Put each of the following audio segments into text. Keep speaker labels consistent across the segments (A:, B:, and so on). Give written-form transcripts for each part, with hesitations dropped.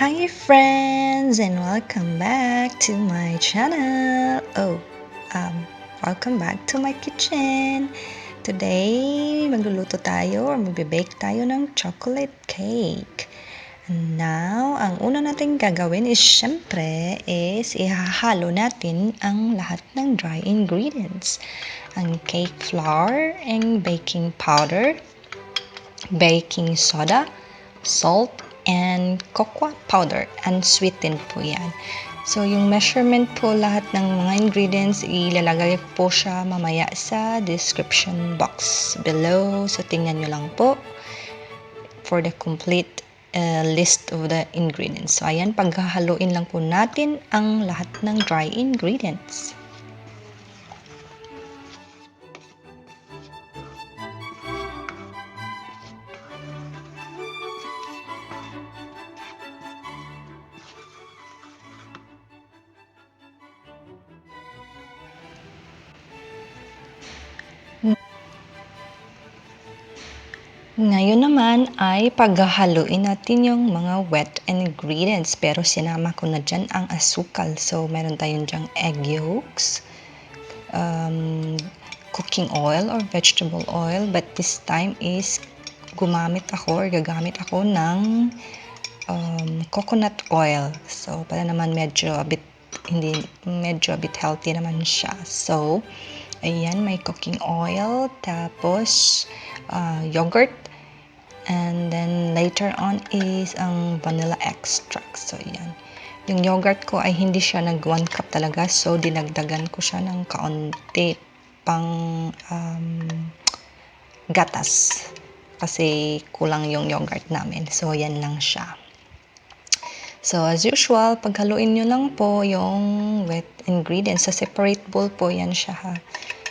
A: Hi friends and welcome back to my channel. Welcome back to my kitchen. Today, magluluto tayo or magbe-bake tayo ng chocolate cake. And now, ang una natin gagawin is syempre ihahalo natin ang lahat ng dry ingredients. Ang cake flour, ang baking powder, baking soda, salt, and cocoa powder. Unsweetened po yan. So, yung measurement po lahat ng mga ingredients, ilalagay po siya mamaya sa description box below. So, tingnan nyo lang po for the complete list of the ingredients. So, ayan, paghahaluin lang po natin ang lahat ng dry ingredients. Ngayon naman ay paghahaluin natin yung mga wet ingredients. Pero sinama ko na dyan ang asukal. So, meron tayong dyang egg yolks, cooking oil or vegetable oil. But this time is gagamit ako ng coconut oil. So, para naman medyo a bit healthy naman siya. So, ayan, may cooking oil, tapos yogurt, and then later on is ang vanilla extract. So, ayan. Yung yogurt ko ay hindi siya nag 1 cup talaga. So, dinagdagan ko siya ng kaunti pang gatas. Kasi kulang yung yogurt namin. So, yan lang siya. So, as usual, paghaluin nyo lang po yung wet ingredients. Sa separate bowl po yan siya ha.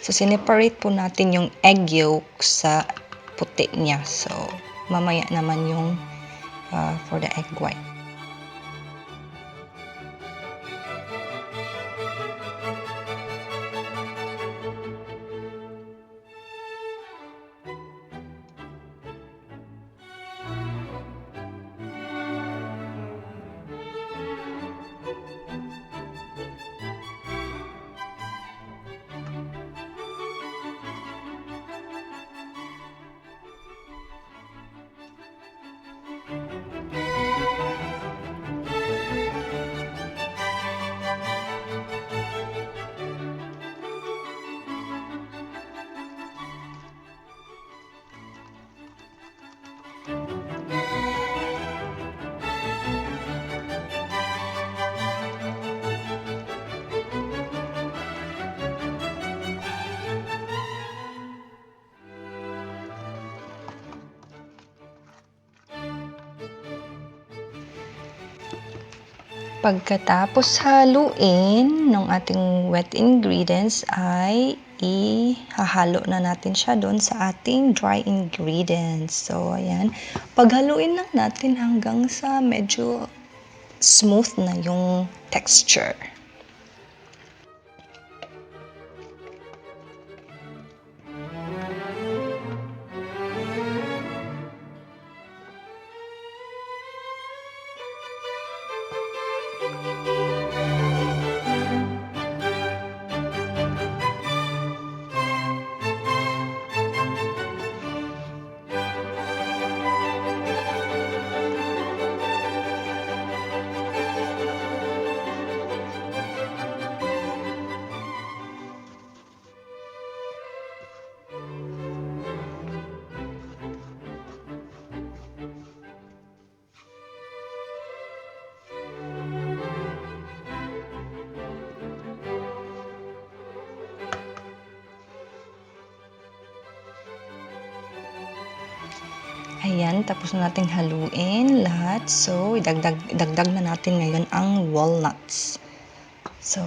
A: So, sineparate po natin yung egg yolk sa puti niya. So, mamaya naman yung for the egg white. Pagkatapos haluin ng ating wet ingredients ay ihahalo na natin siya doon sa ating dry ingredients. So, ayan. Paghaluin lang natin hanggang sa medyo smooth na yung texture. Ayan, tapos na natin haluin lahat. So, dagdag na natin ngayon ang walnuts. So,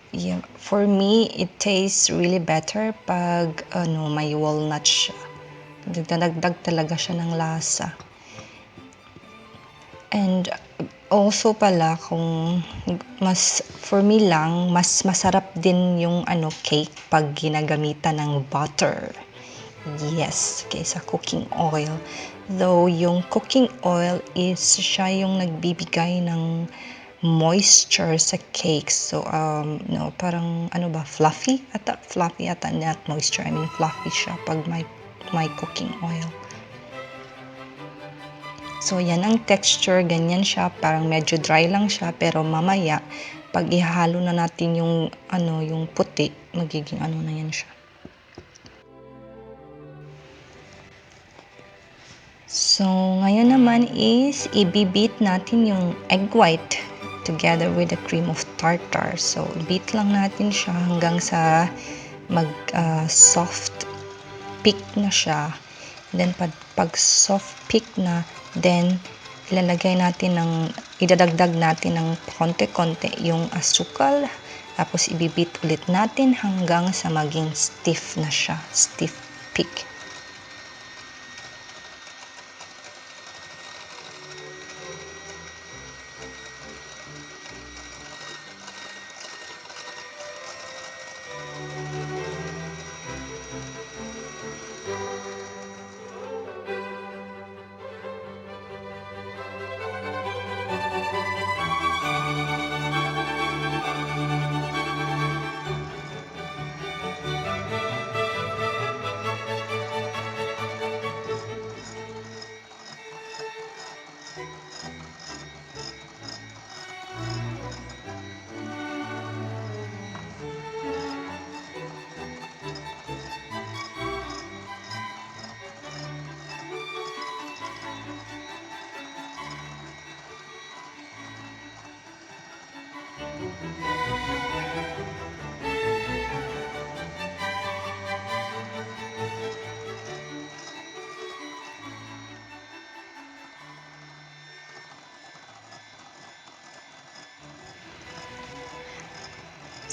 A: yeah, for me, it tastes really better pag may walnuts siya. Dagdag talaga siya ng lasa. And also pala, kung for me lang, mas masarap din yung cake pag ginagamitan ng butter. Yes, kaysa cooking oil. Though yung cooking oil is siya yung nagbibigay ng moisture sa cake. So, no, parang ano ba, fluffy ata, not moisture. I mean, fluffy siya pag may cooking oil. So, yan ang texture, ganyan siya, parang medyo dry lang siya, pero mamaya, pag ihalo na natin yung, yung puti, magiging na yan siya. So, ngayon naman is, ibibit natin yung egg white together with the cream of tartar. So, beat lang natin siya hanggang sa soft peak na siya. Then, pag soft peak na, then, idadagdag natin ng konti-konti yung asukal. Tapos, ibibit ulit natin hanggang sa maging stiff na siya. Stiff peak.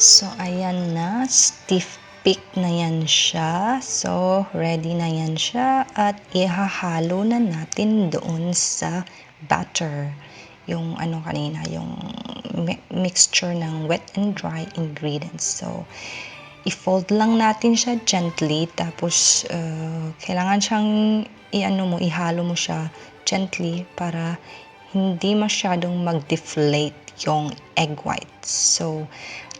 A: So, ayan na. Stiff peak na yan siya. So, ready na yan siya. At ihahalo na natin doon sa batter. Yung kanina, yung mixture ng wet and dry ingredients. So, i-fold lang natin siya gently. Tapos, kailangan siyang ihalo mo siya gently para hindi masyadong mag-deflate yung egg whites. So,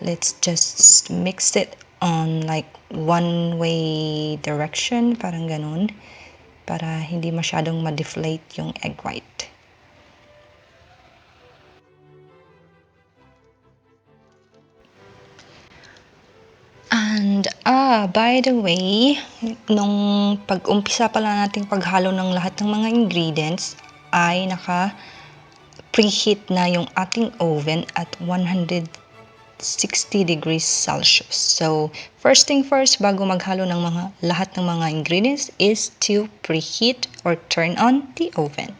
A: let's just mix it on like one-way direction, parang ganun, para hindi masyadong ma-deflate yung egg white. And, by the way, nung pag-umpisa pala nating paghalo ng lahat ng mga ingredients, ay preheat na yung ating oven at 160 degrees Celsius. So, first thing first, bago maghalo ng lahat ng mga ingredients is to preheat or turn on the oven.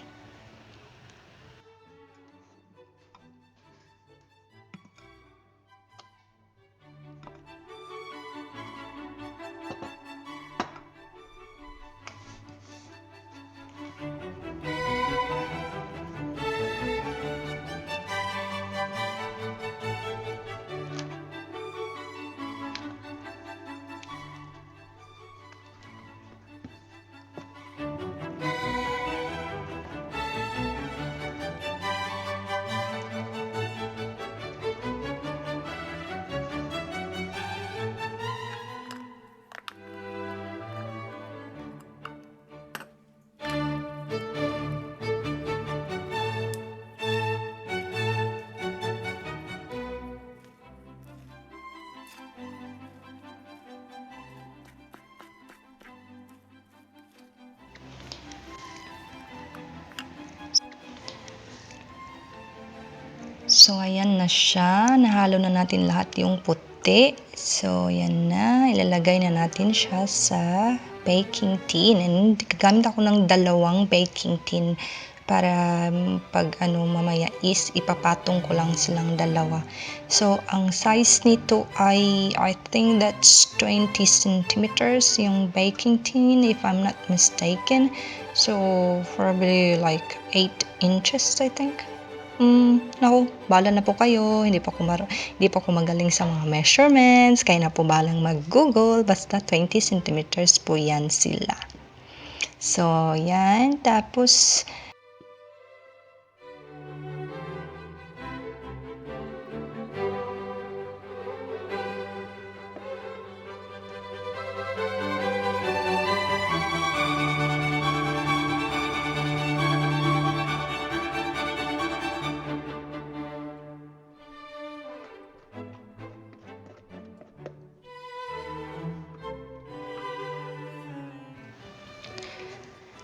A: So, ayan na siya. Nahalo na natin lahat yung puti. So, ayan na. Ilalagay na natin siya sa baking tin. And gagamit ako ng 2 baking tin para pag mamaya is ipapatong ko lang silang 2. So, ang size nito ay I think that's 20 centimeters yung baking tin if I'm not mistaken. So, probably like 8 inches I think. naku, bahala na po kayo. Hindi po ako magaling sa mga measurements. Kaya na po bahalang mag-Google. Basta 20 centimeters po yan sila. So, yan. Tapos,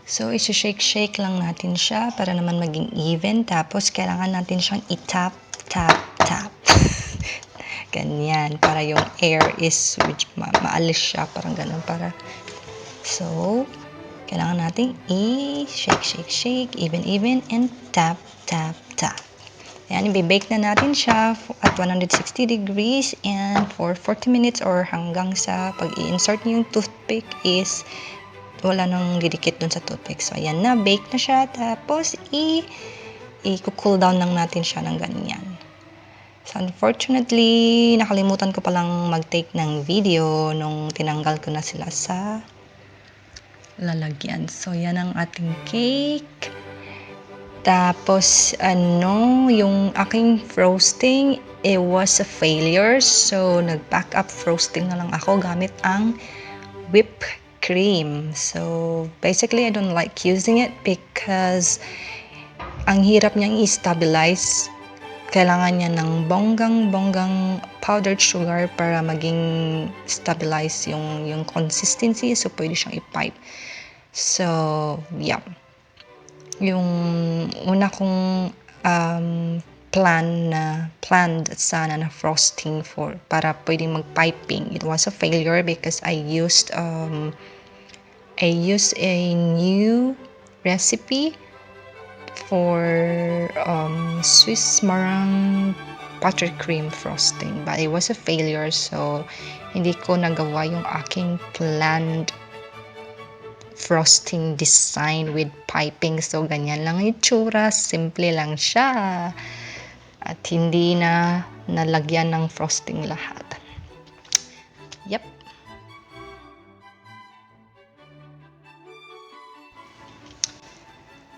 A: so, isi-shake-shake lang natin siya para naman maging even. Tapos, kailangan natin siyang i-tap, tap, tap. Ganyan. Para yung air is maalis siya. Parang ganun. So, kailangan natin i-shake, shake, shake, even, even, and tap, tap, tap. Ayan, i-bake na natin siya at 160 degrees and for 40 minutes or hanggang sa pag-i-insert niyo yung toothpick is wala nang didikit dun sa toothpick. So, ayan na, bake na siya. Tapos, i-cool down lang natin siya ng ganyan. So, unfortunately, nakalimutan ko palang mag-take ng video nung tinanggal ko na sila sa lalagyan. So, yan ang ating cake. Tapos, yung aking frosting, it was a failure. So, nag-back up frosting na lang ako gamit ang whipped cream. So, basically, I don't like using it because ang hirap niyang i-stabilize. Kailangan niya ng bonggang powdered sugar para maging stabilize yung consistency. So, pwede siyang i-pipe. So, yeah. Yung una kong planned sana na frosting para pwedeng mag-piping. It was a failure because I used a new recipe for Swiss meringue buttercream frosting, but it was a failure, so hindi ko nagawa yung aking planned frosting design with piping. So, ganyan lang yung itsura. Simple lang siya. At hindi na nalagyan ng frosting lahat. Yep.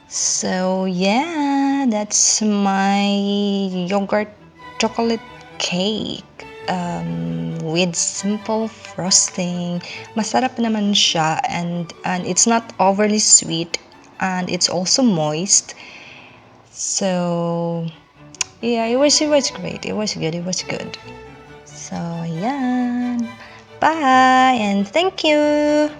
A: So, yeah, that's my yogurt chocolate cake with simple frosting. Masarap naman siya and it's not overly sweet and it's also moist. So, yeah, it was great. It was good. So, yeah. Bye and thank you.